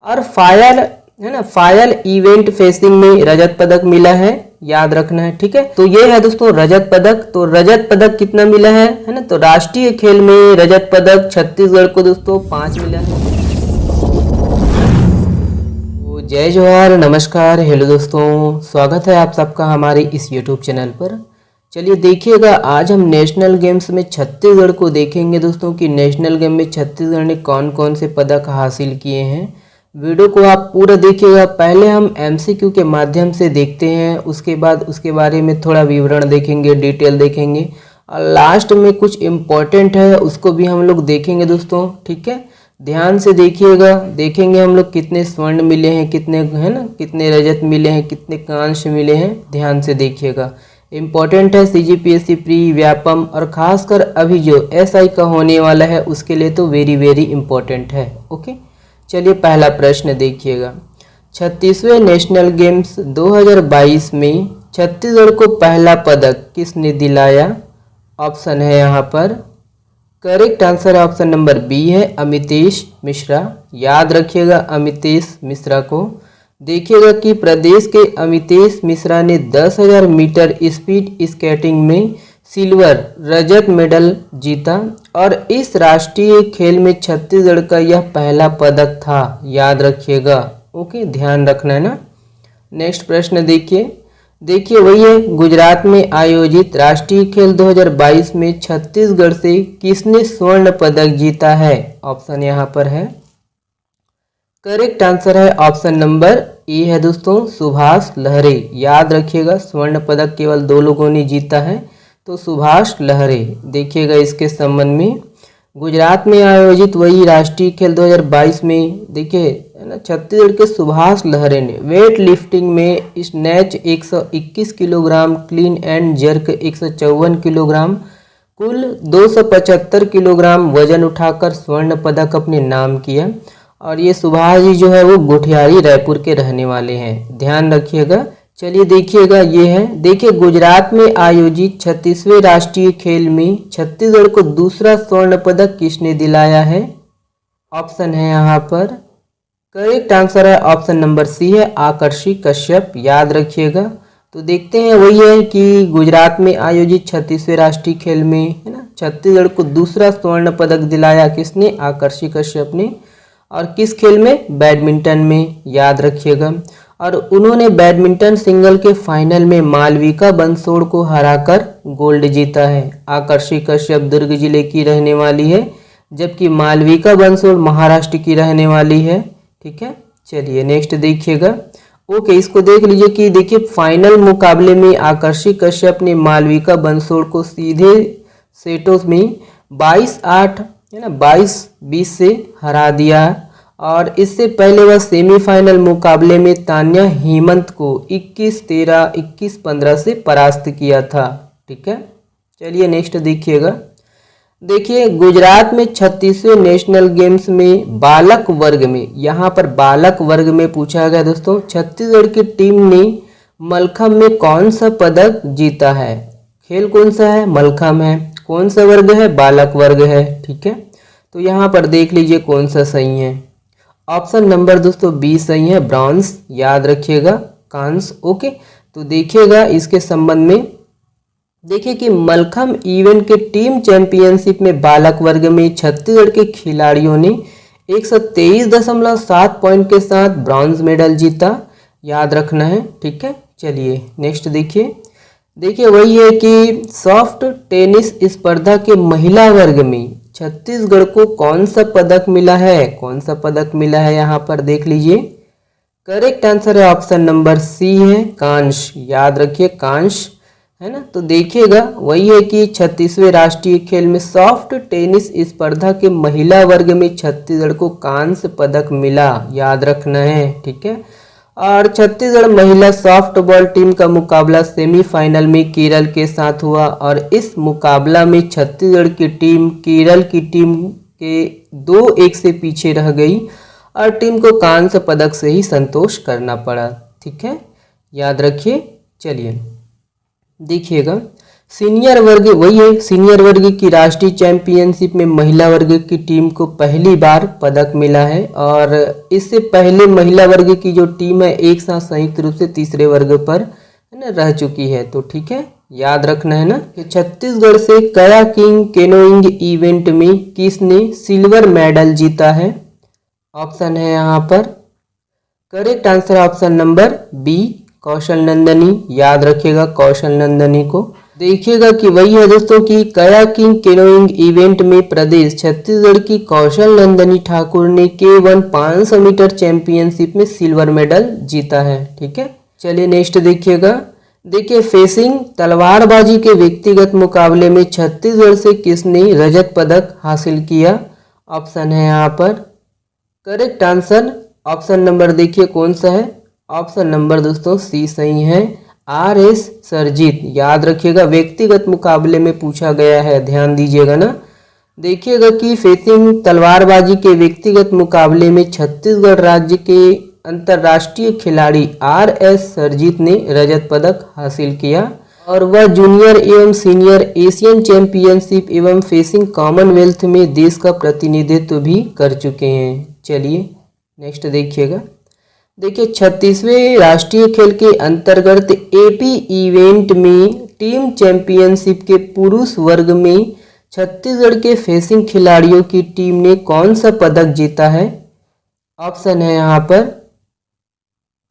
और फायर है ना, फायर इवेंट फेंसिंग में रजत पदक मिला है, याद रखना है। ठीक है, तो ये है दोस्तों रजत पदक। तो रजत पदक कितना मिला है ना, तो राष्ट्रीय खेल में रजत पदक छत्तीसगढ़ को दोस्तों 5 मिला है। तो जय जवाहर, नमस्कार, हेलो दोस्तों, स्वागत है आप सबका हमारे इस यूट्यूब चैनल पर। चलिए देखिएगा, आज हम नेशनल गेम्स में छत्तीसगढ़ को देखेंगे दोस्तों कि नेशनल गेम में छत्तीसगढ़ ने कौन कौन से पदक हासिल किए हैं। वीडियो को आप पूरा देखिएगा। पहले हम एमसीक्यू के माध्यम से देखते हैं, उसके बाद उसके बारे में थोड़ा विवरण देखेंगे, डिटेल देखेंगे, और लास्ट में कुछ इम्पोर्टेंट है उसको भी हम लोग देखेंगे दोस्तों। ठीक है, ध्यान से देखिएगा। देखेंगे हम लोग कितने स्वर्ण मिले हैं, कितने है ना, कितने रजत मिले हैं, कितने कांस्य मिले हैं, ध्यान से देखिएगा। इम्पोर्टेंट है सीजीपीएससी प्री, व्यापम और खासकर अभी जो एसआई का होने वाला है उसके लिए तो वेरी वेरी इम्पोर्टेंट है। ओके, चलिए पहला प्रश्न देखिएगा। 36वें नेशनल गेम्स 2022 में छत्तीसगढ़ को पहला पदक किसने दिलाया? ऑप्शन है यहाँ पर, correct answer option number B है, अमितेश मिश्रा। याद रखिएगा अमितेश मिश्रा को। देखिएगा कि प्रदेश के अमितेश मिश्रा ने 10,000 मीटर स्पीड स्केटिंग में सिल्वर रजत मेडल जीता और इस राष्ट्रीय खेल में छत्तीसगढ़ का यह पहला पदक था। याद रखिएगा। ओके, ध्यान रखना है ना। नेक्स्ट प्रश्न देखिए वही है, गुजरात में आयोजित राष्ट्रीय खेल 2022 में छत्तीसगढ़ से किसने स्वर्ण पदक जीता है? ऑप्शन यहाँ पर है, करेक्ट आंसर है ऑप्शन नंबर ए है दोस्तों, सुभाष लहरे। याद रखिएगा, स्वर्ण पदक केवल 2 लोगों ने जीता है, तो सुभाष लहरे। देखिएगा इसके संबंध में, गुजरात में आयोजित वही राष्ट्रीय खेल 2022 में देखिए है ना, छत्तीसगढ़ के सुभाष लहरे ने वेट लिफ्टिंग में snatch 121 kilogram, clean and jerk 154 kilogram, कुल 275 किलोग्राम वजन उठाकर स्वर्ण पदक अपने नाम किया। और ये सुभाष जी जो है वो गुठियारी रायपुर के रहने वाले हैं, ध्यान रखिएगा। चलिए देखिएगा, ये है, देखिए गुजरात में आयोजित 36वें राष्ट्रीय खेल में छत्तीसगढ़ को दूसरा स्वर्ण पदक किसने दिलाया है? ऑप्शन है यहाँ पर, करेक्ट आंसर है ऑप्शन नंबर सी है, आकर्षी कश्यप। याद रखिएगा। तो देखते हैं वही है कि गुजरात में आयोजित 36वें राष्ट्रीय खेल में है ना, छत्तीसगढ़ को दूसरा स्वर्ण पदक दिलाया किसने? आकर्षी कश्यप ने। और किस खेल में? बैडमिंटन में। याद रखिएगा। और उन्होंने बैडमिंटन सिंगल के फाइनल में मालविका बंसोड़ को हराकर गोल्ड जीता है। आकर्षी कश्यप दुर्ग जिले की रहने वाली है, जबकि मालविका बंसोड़ महाराष्ट्र की रहने वाली है। ठीक है, चलिए नेक्स्ट देखिएगा। ओके, इसको देख लीजिए कि देखिए फाइनल मुकाबले में आकर्षी कश्यप ने मालविका बंसोड़ को सीधे सेटों में 22-8 है ना, 22-20 से हरा दिया। और इससे पहले वह सेमीफाइनल मुकाबले में तान्या हेमंत को 21-13, 21-15 से परास्त किया था। ठीक है, चलिए नेक्स्ट देखिएगा। देखिए गुजरात में 36वें नेशनल गेम्स में बालक वर्ग में, यहाँ पर बालक वर्ग में पूछा गया दोस्तों, छत्तीसगढ़ की टीम ने मलखम्ब में कौन सा पदक जीता है? खेल कौन सा है? मलखम्ब है। कौन सा वर्ग है? बालक वर्ग है। ठीक है, तो यहाँ पर देख लीजिए कौन सा सही है। ऑप्शन नंबर दोस्तों बी सही है, ब्रॉन्ज। याद रखिएगा, कांस्य। ओके, तो देखिएगा इसके संबंध में, देखिए कि मलखम्ब इवेंट के टीम चैंपियनशिप में बालक वर्ग में छत्तीसगढ़ के खिलाड़ियों ने 123.7 पॉइंट के साथ ब्रॉन्ज मेडल जीता। याद रखना है। ठीक है, चलिए नेक्स्ट देखिए वही है कि सॉफ्ट टेनिस स्पर्धा के महिला वर्ग में छत्तीसगढ़ को कौन सा पदक मिला है? कौन सा पदक मिला है यहाँ पर देख लीजिए। करेक्ट आंसर है ऑप्शन नंबर सी है, कांस्य। याद रखिए, कांस्य है ना। तो देखिएगा वही है कि 36वें राष्ट्रीय खेल में सॉफ्ट टेनिस स्पर्धा के महिला वर्ग में छत्तीसगढ़ को कांस्य पदक मिला। याद रखना है। ठीक है, और छत्तीसगढ़ महिला सॉफ्टबॉल टीम का मुकाबला सेमीफाइनल में केरल के साथ हुआ और इस मुकाबला में छत्तीसगढ़ की टीम केरल की टीम के 2-1 से पीछे रह गई और टीम को कांस्य पदक से ही संतोष करना पड़ा। ठीक है, याद रखिए। चलिए देखिएगा, सीनियर वर्ग वही है, सीनियर वर्ग की राष्ट्रीय चैंपियनशिप में महिला वर्ग की टीम को पहली बार पदक मिला है और इससे पहले महिला वर्ग की जो टीम है एक साथ संयुक्त रूप से तीसरे वर्ग पर है ना रह चुकी है। तो ठीक है, याद रखना है ना कि छत्तीसगढ़ से कयाकिंग कैनोइंग इवेंट में किसने सिल्वर मेडल जीता है। ऑप्शन है यहाँ पर, correct answer option number B, Kaushal Nandini. याद रखिएगा कौशल नंदनी को। देखिएगा कि वही है दोस्तों की कयाकिंग कैनोइंग इवेंट में प्रदेश छत्तीसगढ़ की कौशल नंदनी ठाकुर ने K1 500 मीटर चैंपियनशिप में सिल्वर मेडल जीता है। ठीक है, चलिए नेक्स्ट देखिएगा। देखिए फेसिंग तलवारबाजी के व्यक्तिगत मुकाबले में छत्तीसगढ़ से किसने रजत पदक हासिल किया। ऑप्शन है यहाँ पर, करेक्ट आंसर ऑप्शन नंबर देखिए कौन सा है। ऑप्शन नंबर दोस्तों सी सही है, RS सरजीत। याद रखिएगा व्यक्तिगत मुकाबले में पूछा गया है, ध्यान दीजिएगा ना। देखिएगा कि फेसिंग तलवारबाजी के व्यक्तिगत मुकाबले में छत्तीसगढ़ राज्य के अंतर्राष्ट्रीय खिलाड़ी RS सरजीत ने रजत पदक हासिल किया और वह जूनियर एवं सीनियर एशियन चैंपियनशिप एवं फेसिंग कॉमनवेल्थ में देश का प्रतिनिधित्व भी कर चुके हैं। चलिए नेक्स्ट देखिएगा। देखिए 36वें राष्ट्रीय खेल के अंतर्गत AP इवेंट में टीम चैंपियनशिप के पुरुष वर्ग में छत्तीसगढ़ के फेसिंग खिलाड़ियों की टीम ने कौन सा पदक जीता है। ऑप्शन है यहाँ पर,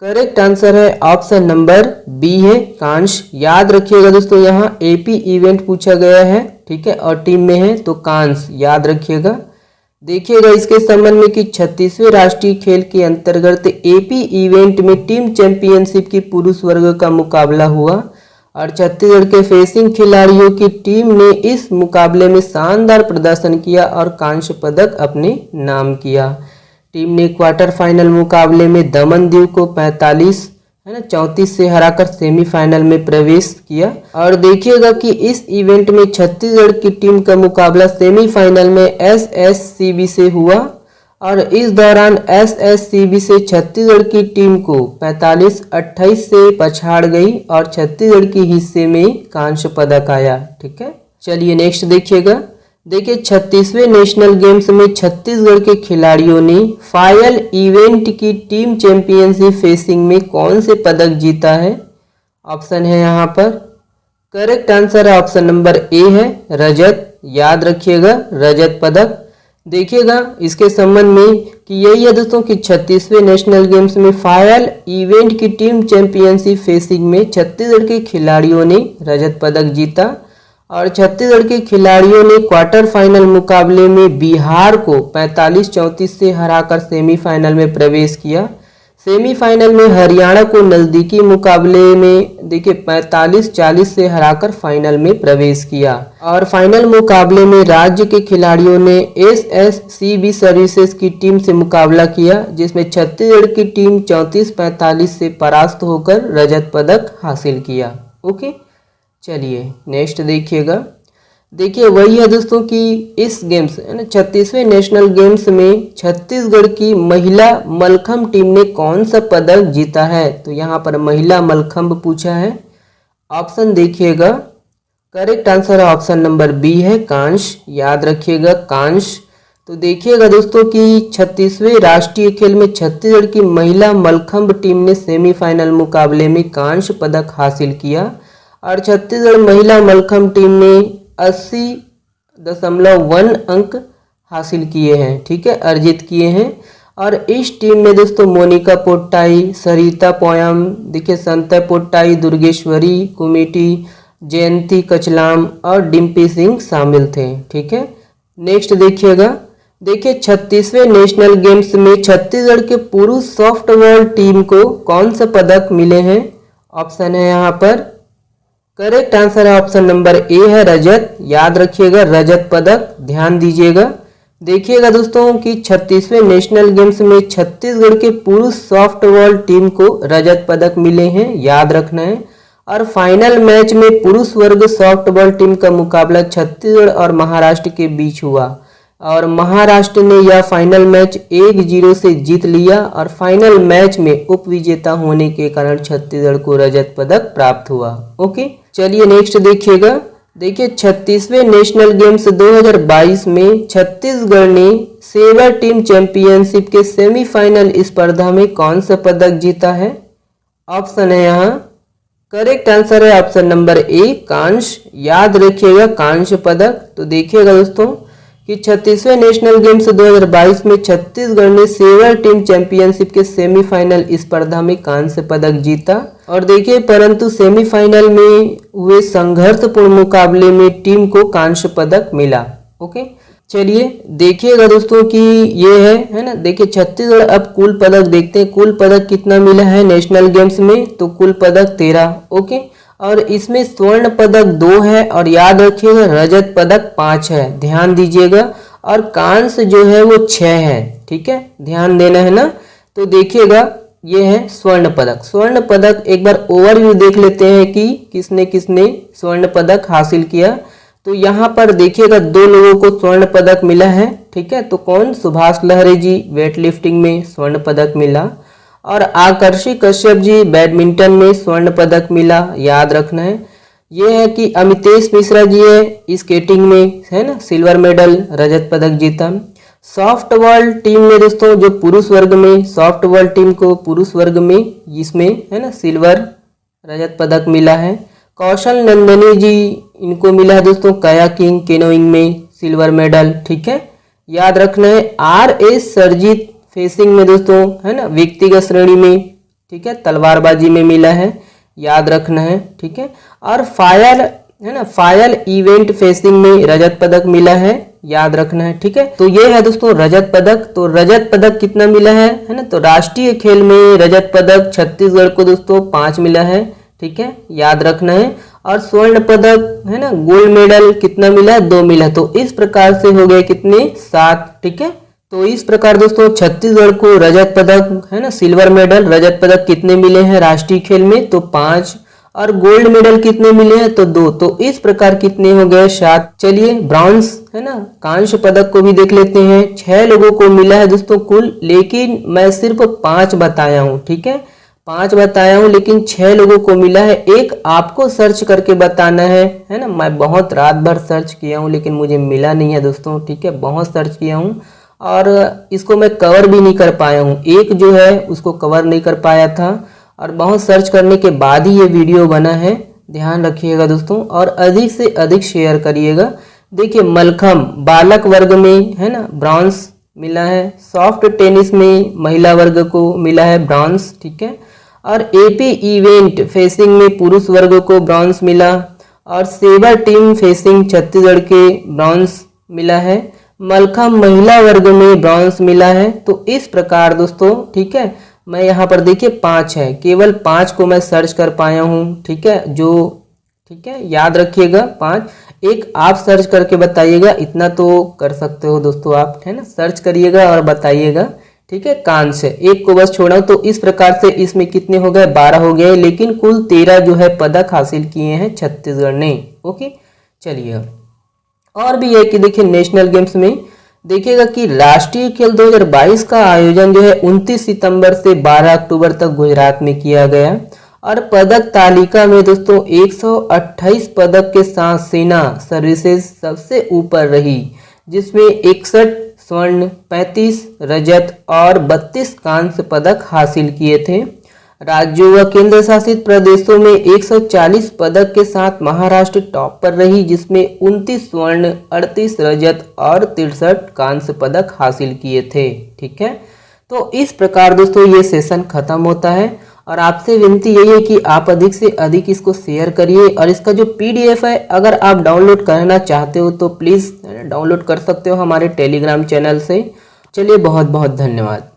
करेक्ट आंसर है ऑप्शन नंबर बी है, कांस्य। याद रखिएगा दोस्तों यहाँ AP इवेंट पूछा गया है, ठीक है, और टीम में है तो कांस्य, याद रखिएगा। देखिएगा इसके संबंध में कि 36वें राष्ट्रीय खेल के अंतर्गत AP इवेंट में टीम चैंपियनशिप की पुरुष वर्ग का मुकाबला हुआ और छत्तीसगढ़ के फेसिंग खिलाड़ियों की टीम ने इस मुकाबले में शानदार प्रदर्शन किया और कांस्य पदक अपने नाम किया। टीम ने क्वार्टर फाइनल मुकाबले में दमनदीव को 34 से हराकर सेमीफाइनल में प्रवेश किया। और देखिएगा कि इस इवेंट में छत्तीसगढ़ की टीम का मुकाबला सेमीफाइनल में SSCB से हुआ और इस दौरान SSCB से छत्तीसगढ़ की टीम को 45-28 से पछाड़ गई और छत्तीसगढ़ के हिस्से में कांस्य पदक आया। ठीक है, चलिए नेक्स्ट देखिएगा। देखिए 36वें नेशनल गेम्स में छत्तीसगढ़ के खिलाड़ियों ने फाइनल इवेंट की टीम चैंपियनशिप फेसिंग में कौन से पदक जीता है। ऑप्शन है यहाँ पर, करेक्ट आंसर है ऑप्शन नंबर ए है, रजत। याद रखिएगा रजत पदक। देखिएगा इसके संबंध में कि यही है दोस्तों कि 36वें नेशनल गेम्स में फाइनल इवेंट की टीम चैंपियनशिप फेसिंग में छत्तीसगढ़ के खिलाड़ियों ने रजत पदक जीता और छत्तीसगढ़ के खिलाड़ियों ने क्वार्टर फाइनल मुकाबले में बिहार को 45-34 से हराकर सेमीफाइनल में प्रवेश किया। सेमीफाइनल में हरियाणा को नज़दीकी मुकाबले में देखिए 45-40 से हराकर फाइनल में प्रवेश किया और फाइनल मुकाबले में राज्य के खिलाड़ियों ने SSCB सर्विसेज की टीम से मुकाबला किया जिसमें छत्तीसगढ़ की टीम 34-45 से परास्त होकर रजत पदक हासिल किया। ओके, चलिए नेक्स्ट देखिएगा। देखिए वही है दोस्तों कि इस गेम्स 36वें नेशनल गेम्स में छत्तीसगढ़ की महिला मलखम्ब टीम ने कौन सा पदक जीता है। तो यहाँ पर महिला मलखम्ब पूछा है। ऑप्शन देखिएगा, correct answer option number B है, कांस्य। याद रखिएगा कांस्य। तो देखिएगा दोस्तों कि 36वें राष्ट्रीय खेल में छत्तीसगढ़ की महिला मलखम्ब टीम ने सेमीफाइनल मुकाबले में कांस्य पदक हासिल किया और छत्तीसगढ़ महिला मलखम्ब टीम ने 80.1 अंक हासिल किए हैं। ठीक है, अर्जित किए हैं और इस टीम में दोस्तों मोनिका पोट्टाई, सरिता पोयम, देखिए संतय पोट्टाई, दुर्गेश्वरी कुमेटी, जयंती कचलाम और डिम्पी सिंह शामिल थे। ठीक है, नेक्स्ट देखिएगा। देखिए 36वें नेशनल गेम्स में छत्तीसगढ़ के पुरुष सॉफ्टबॉल टीम को कौन सा पदक मिले हैं। ऑप्शन है यहाँ पर, करेक्ट आंसर है ऑप्शन नंबर ए है, रजत। याद रखिएगा रजत पदक, ध्यान दीजिएगा। देखिएगा दोस्तों कि 36वें नेशनल गेम्स में छत्तीसगढ़ के पुरुष सॉफ्टबॉल टीम को रजत पदक मिले हैं, याद रखना है। और फाइनल मैच में पुरुष वर्ग सॉफ्टबॉल टीम का मुकाबला छत्तीसगढ़ और महाराष्ट्र के बीच हुआ। और महाराष्ट्र ने यह फाइनल मैच 1-0 से जीत लिया और फाइनल मैच में उपविजेता होने के कारण छत्तीसगढ़ को रजत पदक प्राप्त हुआ। ओके, चलिए नेक्स्ट देखिएगा। देखिए 36वें नेशनल गेम्स 2022 में छत्तीसगढ़ ने सेवर टीम चैंपियनशिप के सेमीफाइनल स्पर्धा में कौन सा पदक जीता है? ऑप्शन है यहाँ, करेक्ट आंसर है ऑप्शन नंबर ए, कांस्य। याद रखिएगा कांस्य पदक। तो देखिएगा दोस्तों कि 36वें नेशनल गेम्स 2022 में छत्तीसगढ़ ने सेवर टीम चैंपियनशिप के सेमीफाइनल स्पर्धा में कांस्य पदक जीता। और देखिए परंतु सेमीफाइनल में हुए संघर्षपूर्ण मुकाबले में टीम को कांस्य पदक मिला। ओके, चलिए देखिएगा दोस्तों कि ये है ना। देखिए छत्तीसगढ़, अब कुल पदक देखते हैं, कुल पदक कितना मिला है नेशनल गेम्स में? तो कुल पदक 13। ओके, और इसमें स्वर्ण पदक 2 है और याद रखिएगा रजत पदक 5 है, ध्यान दीजिएगा। और कांस्य जो है वो 6 है। ठीक है, ध्यान देना है ना। तो देखिएगा ये है स्वर्ण पदक। स्वर्ण पदक एक बार ओवरव्यू देख लेते हैं कि किसने किसने स्वर्ण पदक हासिल किया। तो यहाँ पर देखिएगा 2 लोगों को स्वर्ण पदक मिला है। ठीक है, तो कौन? सुभाष लहरे जी वेट लिफ्टिंग में स्वर्ण पदक मिला और आकर्षि कश्यप जी बैडमिंटन में स्वर्ण पदक मिला, याद रखना है। ये है कि अमितेश मिश्रा जी है स्केटिंग में, है ना, सिल्वर मेडल रजत पदक जीता। सॉफ्ट बॉल टीम में दोस्तों जो पुरुष वर्ग में, सॉफ्ट बॉल टीम को पुरुष वर्ग में इसमें है ना सिल्वर रजत पदक मिला है। कौशल नंदनी जी इनको मिला है दोस्तों कयाकिंग केनोइंग में सिल्वर मेडल। ठीक है, याद रखना है। RS सरजीत फेसिंग में दोस्तों है ना व्यक्तिगत श्रेणी में, ठीक है, तलवारबाजी में मिला है, याद रखना है। ठीक है, और फायल है ना, फायल इवेंट फेसिंग में रजत पदक मिला है, याद रखना है। ठीक है, तो ये है दोस्तों रजत पदक। तो रजत पदक कितना मिला है ना? तो राष्ट्रीय खेल में रजत पदक छत्तीसगढ़ को दोस्तों 5 मिला है। ठीक है, याद रखना है। और स्वर्ण पदक है ना गोल्ड मेडल कितना मिला? 2 मिला। तो इस प्रकार से हो गए कितने? 7। ठीक है, तो इस प्रकार दोस्तों छत्तीसगढ़ को रजत पदक है ना सिल्वर मेडल रजत पदक कितने मिले हैं राष्ट्रीय खेल में? तो 5। और गोल्ड मेडल कितने मिले हैं? तो 2। तो इस प्रकार कितने हो गए? 7। चलिए ब्रॉन्ज है ना कांस्य पदक को भी देख लेते हैं। 6 लोगों को मिला है दोस्तों कुल, लेकिन मैं सिर्फ 5 बताया हूँ। ठीक है, 5 बताया हूँ लेकिन 6 लोगों को मिला है। एक आपको सर्च करके बताना है ना। मैं बहुत रात भर सर्च किया हूँ लेकिन मुझे मिला नहीं है दोस्तों। ठीक है, बहुत सर्च किया हूँ और इसको मैं कवर भी नहीं कर पाया हूँ। एक जो है उसको कवर नहीं कर पाया था और बहुत सर्च करने के बाद ही ये वीडियो बना है, ध्यान रखिएगा दोस्तों। और अधिक से अधिक शेयर करिएगा। देखिए मलखम बालक वर्ग में है ना ब्रॉन्ज मिला है। सॉफ्ट टेनिस में महिला वर्ग को मिला है ब्रॉन्ज। ठीक है, और AP इवेंट फेसिंग में पुरुष वर्ग को ब्रॉन्ज मिला। और सेवर टीम फेसिंग छत्तीसगढ़ के ब्रॉन्ज मिला है। मलखम महिला वर्ग में ब्रॉन्ज मिला है। तो इस प्रकार दोस्तों ठीक है, मैं यहाँ पर देखिए 5 है, केवल 5 को मैं सर्च कर पाया हूँ। ठीक है, जो ठीक है याद रखिएगा 5। एक आप सर्च करके बताइएगा, इतना तो कर सकते हो दोस्तों आप, है ना, सर्च करिएगा और बताइएगा। ठीक है, कांस्य एक को बस छोड़ा। तो इस प्रकार से इसमें कितने हो गए? 12 हो गए, लेकिन कुल 13 जो है पदक हासिल किए हैं छत्तीसगढ़ ने। ओके, चलिए और भी है कि देखिए नेशनल गेम्स में देखिएगा कि राष्ट्रीय खेल 2022 का आयोजन जो है 29 सितंबर से 12 अक्टूबर तक गुजरात में किया गया। और पदक तालिका में दोस्तों 128 पदक के साथ सेना सर्विसेज सबसे ऊपर रही, जिसमें 61 स्वर्ण, 35 रजत और 32 कांस्य पदक हासिल किए थे। राज्यों व केंद्र शासित प्रदेशों में 140 पदक के साथ महाराष्ट्र टॉप पर रही, जिसमें 29 स्वर्ण, 38 रजत और 63 कांस्य पदक हासिल किए थे। ठीक है, तो इस प्रकार दोस्तों ये सेशन खत्म होता है और आपसे विनती यही है कि आप अधिक से अधिक इसको शेयर करिए। और इसका जो PDF है अगर आप डाउनलोड करना चाहते हो तो प्लीज़ डाउनलोड कर सकते हो हमारे टेलीग्राम चैनल से। चलिए बहुत बहुत धन्यवाद।